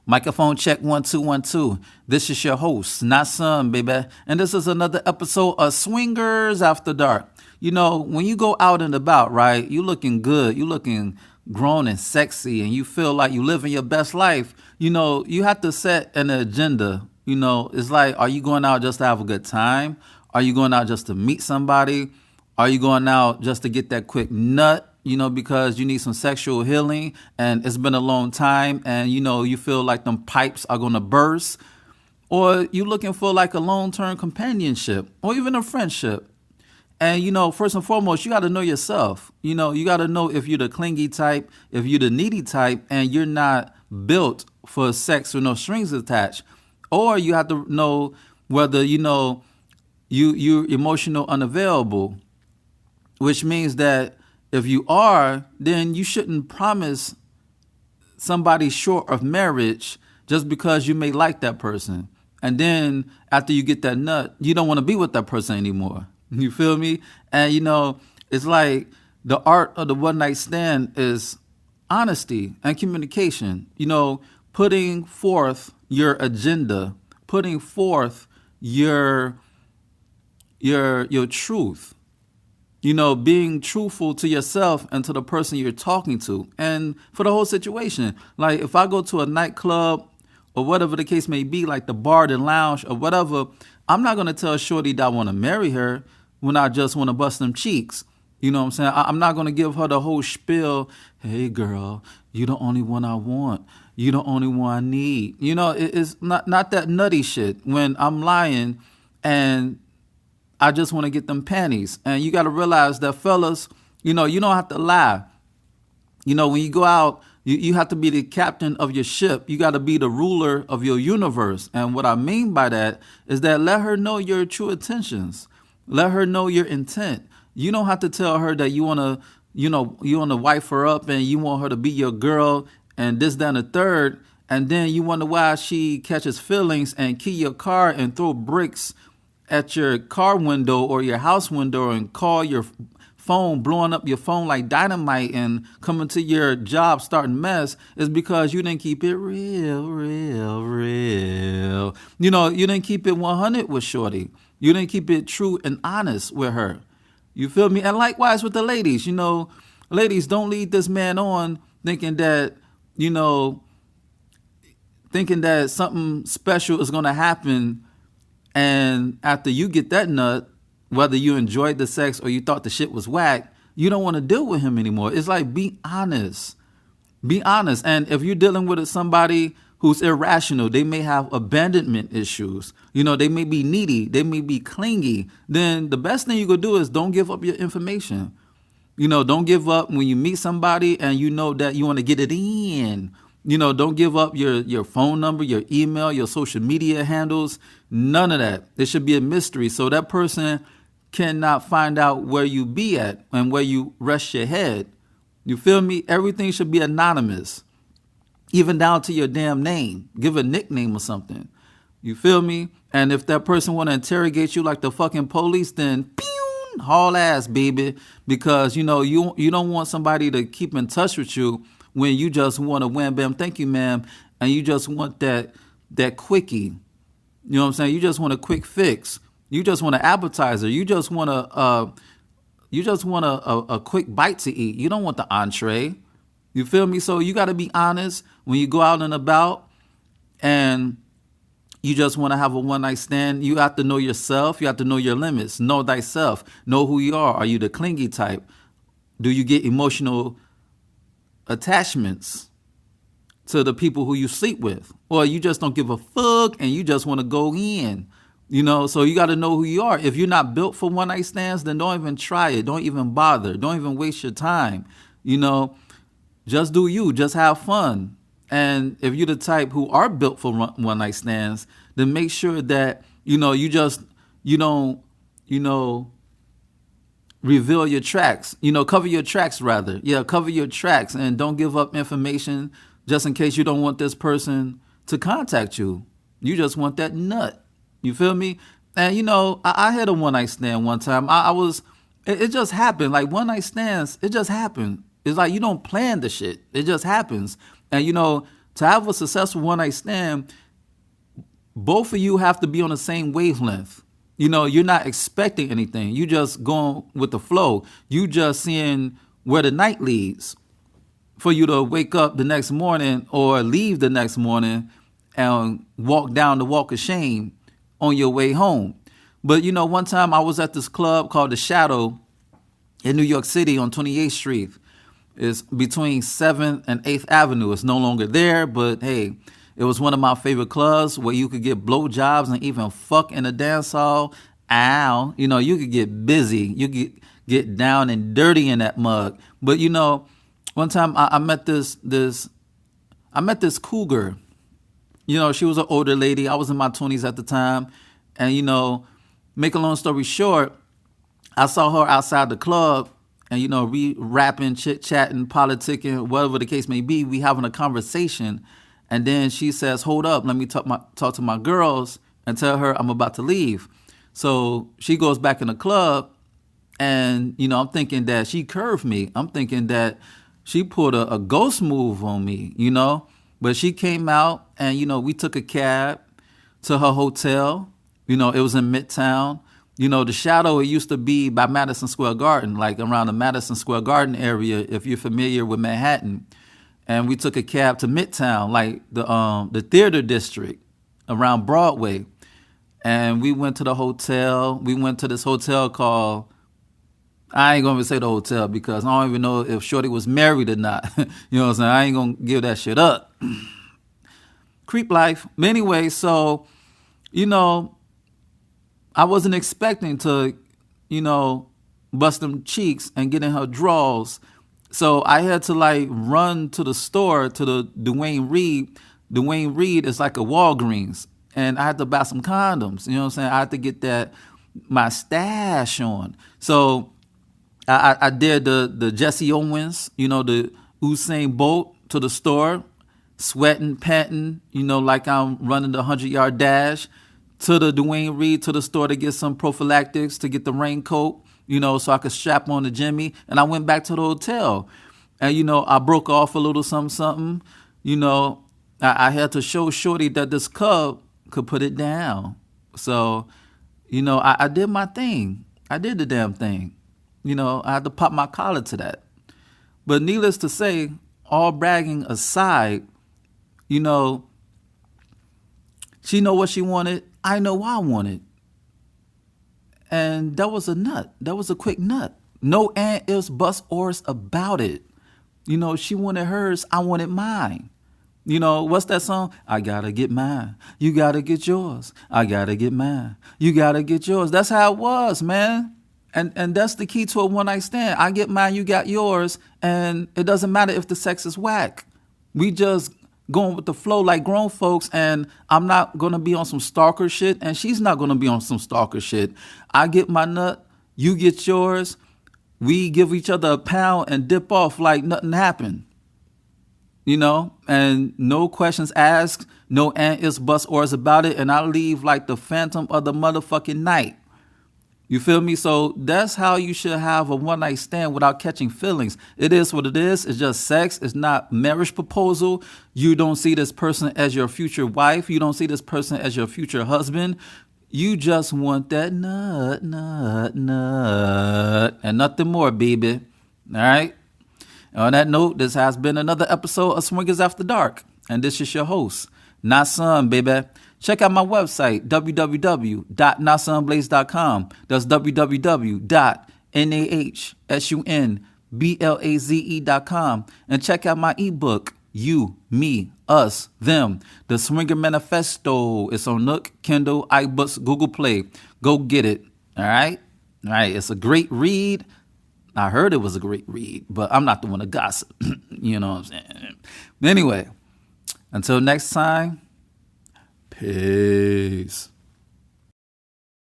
Microphone check 1 2 1 2. This is your host, not some baby, and this is another episode of Swingers After Dark. You know, when you go out and about, right, you looking good, you looking grown and sexy, and you feel like you living your best life. You know, you have to set an agenda. You know, it's like, are you going out just to have a good time? Are you going out just to meet somebody? Are you going out just to get that quick nut? You know, because you need some sexual healing and it's been a long time and, you know, you feel like them pipes are going to burst. Or you looking for like a long-term companionship or even a friendship. And, you know, first and foremost, you got to know yourself. You know, you got to know if you're the clingy type, if you're the needy type, and you're not built for sex with no strings attached. Or you have to know whether, you know, you're emotional unavailable, which means that if you are, then you shouldn't promise somebody short of marriage just because you may like that person. And then after you get that nut, you don't want to be with that person anymore. You feel me? And, you know, it's like the art of the one night stand is honesty and communication. You know, putting forth your agenda, putting forth your truth. You know, being truthful to yourself and to the person you're talking to. And for the whole situation, like if I go to a nightclub or whatever the case may be, like the bar, the lounge or whatever, I'm not going to tell Shorty that I want to marry her when I just want to bust them cheeks. You know what I'm saying? I'm not going to give her the whole spiel. Hey, girl, you're the only one I want. You're the only one I need. You know, it's not that nutty shit when I'm lying and I just want to get them panties. And you got to realize that, fellas, you know, you don't have to lie. You know, when you go out, you have to be the captain of your ship. You got to be the ruler of your universe. And what I mean by that is that let her know your true intentions. Let her know your intent. You don't have to tell her that you want to, you know, you want to wife her up and you want her to be your girl and this, that, and the third. And then you wonder why she catches feelings and key your car and throw bricks at your car window or your house window and call your phone, blowing up your phone like dynamite and coming to your job starting mess is because you didn't keep it real. You know, you didn't keep it 100 with Shorty. You didn't keep it true and honest with her. You feel me? And likewise with the ladies, you know, ladies, don't lead this man on thinking that, you know, thinking that something special is going to happen. And after you get that nut, whether you enjoyed the sex or you thought the shit was whack, you don't want to deal with him anymore. It's like, be honest. Be honest. And if you're dealing with somebody who's irrational, they may have abandonment issues. You know, they may be needy. They may be clingy. Then the best thing you could do is don't give up your information. You know, don't give up when you meet somebody and you know that you want to get it in. You know, don't give up your phone number, your email, your social media handles. None of that. It should be a mystery. So that person cannot find out where you be at and where you rest your head. You feel me? Everything should be anonymous. Even down to your damn name. Give a nickname or something. You feel me? And if that person want to interrogate you like the fucking police, then pew, haul ass, baby. Because, you know, you don't want somebody to keep in touch with you when you just want a wham bam, thank you, ma'am, and you just want that quickie. You know what I'm saying? You just want a quick fix. You just want an appetizer. You just want a quick bite to eat. You don't want the entree. You feel me? So you got to be honest when you go out and about, and you just want to have a one night stand. You have to know yourself. You have to know your limits. Know thyself. Know who you are. Are you the clingy type? Do you get emotional attachments to the people who you sleep with, or you just don't give a fuck and you just want to go in, you know? So you got to know who you are. If you're not built for one night stands, then don't even try it. Don't even bother. Don't even waste your time. You know, just do you, just have fun. And if you're the type who are built for one night stands, then make sure that, you know, you don't, you know, reveal your tracks, you know, cover your tracks rather. Yeah, cover your tracks and don't give up information just in case you don't want this person to contact you. You just want that nut. You feel me? And, you know, I had a one night stand one time. It just happened. Like one night stands, it just happened. It's like you don't plan the shit. It just happens. And, you know, To have a successful one night stand, both of you have to be on the same wavelength. You know, you're not expecting anything. You just going with the flow. You just seeing where the night leads for you to wake up the next morning or leave the next morning and walk down the walk of shame on your way home. But, you know, one time I was at this club called The Shadow in New York City on 28th Street. It's between 7th and 8th Avenue. It's no longer there, but hey, it was one of my favorite clubs where you could get blowjobs and even fuck in a dance hall. Ow. You know, you could get busy. You could get down and dirty in that mug. But, you know, one time I met this cougar. You know, she was an older lady. I was in my 20s at the time. And, you know, make a long story short, I saw her outside the club and, you know, we rapping, chit-chatting, politicking, whatever the case may be. We having a conversation. And then she says, hold up, let me talk to my girls and tell her I'm about to leave. So she goes back in the club and, you know, I'm thinking that she curved me. I'm thinking that she pulled a ghost move on me, you know. But she came out and, you know, we took a cab to her hotel. You know, it was in Midtown. You know, The Shadow, it used to be by Madison Square Garden, like around the Madison Square Garden area, if you're familiar with Manhattan. And we took a cab to Midtown, like the theater district around Broadway. And we went to the hotel. We went to this hotel called, I ain't going to say the hotel because I don't even know if Shorty was married or not. You know what I'm saying? I ain't going to give that shit up. Creep life. But anyway, so, you know, I wasn't expecting to, you know, bust them cheeks and get in her drawers. So I had to like run to the store to the Dwayne Reed. Dwayne Reed is like a Walgreens. And I had to buy some condoms. You know what I'm saying? I had to get my stash on. So I did the Jesse Owens, you know, the Usain Bolt to the store, sweating, panting, you know, like I'm running the 100-yard dash, to the Dwayne Reed to the store to get some prophylactics, to get the raincoat, you know, so I could strap on the Jimmy. And I went back to the hotel. And, you know, I broke off a little something. You know, I had to show Shorty that this cub could put it down. So, you know, I did my thing. I did the damn thing. You know, I had to pop my collar to that. But needless to say, all bragging aside, you know, she know what she wanted. I know what I wanted. And that was a nut. That was a quick nut. No and ifs, buts, ors about it. You know, she wanted hers. I wanted mine. You know, what's that song? I gotta get mine. You gotta get yours. I gotta get mine. You gotta get yours. That's how it was, man. And that's the key to a one-night stand. I get mine, you got yours. And it doesn't matter if the sex is whack. We just going with the flow like grown folks, and I'm not going to be on some stalker shit, and she's not going to be on some stalker shit. I get my nut, you get yours, we give each other a pound and dip off like nothing happened. You know, and no questions asked, no and ifs, buts, ors about it, and I leave like the phantom of the motherfucking night. You feel me? So that's how you should have a one-night stand without catching feelings. It is what it is. It's just sex. It's not marriage proposal. You don't see this person as your future wife. You don't see this person as your future husband. You just want that nut, and nothing more, baby. All right? On that note, this has been another episode of Swingers After Dark. And this is your host, Nasun, baby. Check out my website, www.nasunblaze.com. That's www.nahsunblaze.com. And check out my ebook, You, Me, Us, Them, The Swinger Manifesto. It's on Nook, Kindle, iBooks, Google Play. Go get it. All right? All right. It's a great read. I heard it was a great read, but I'm not the one to gossip. You know what I'm saying? Anyway, until next time. Peace.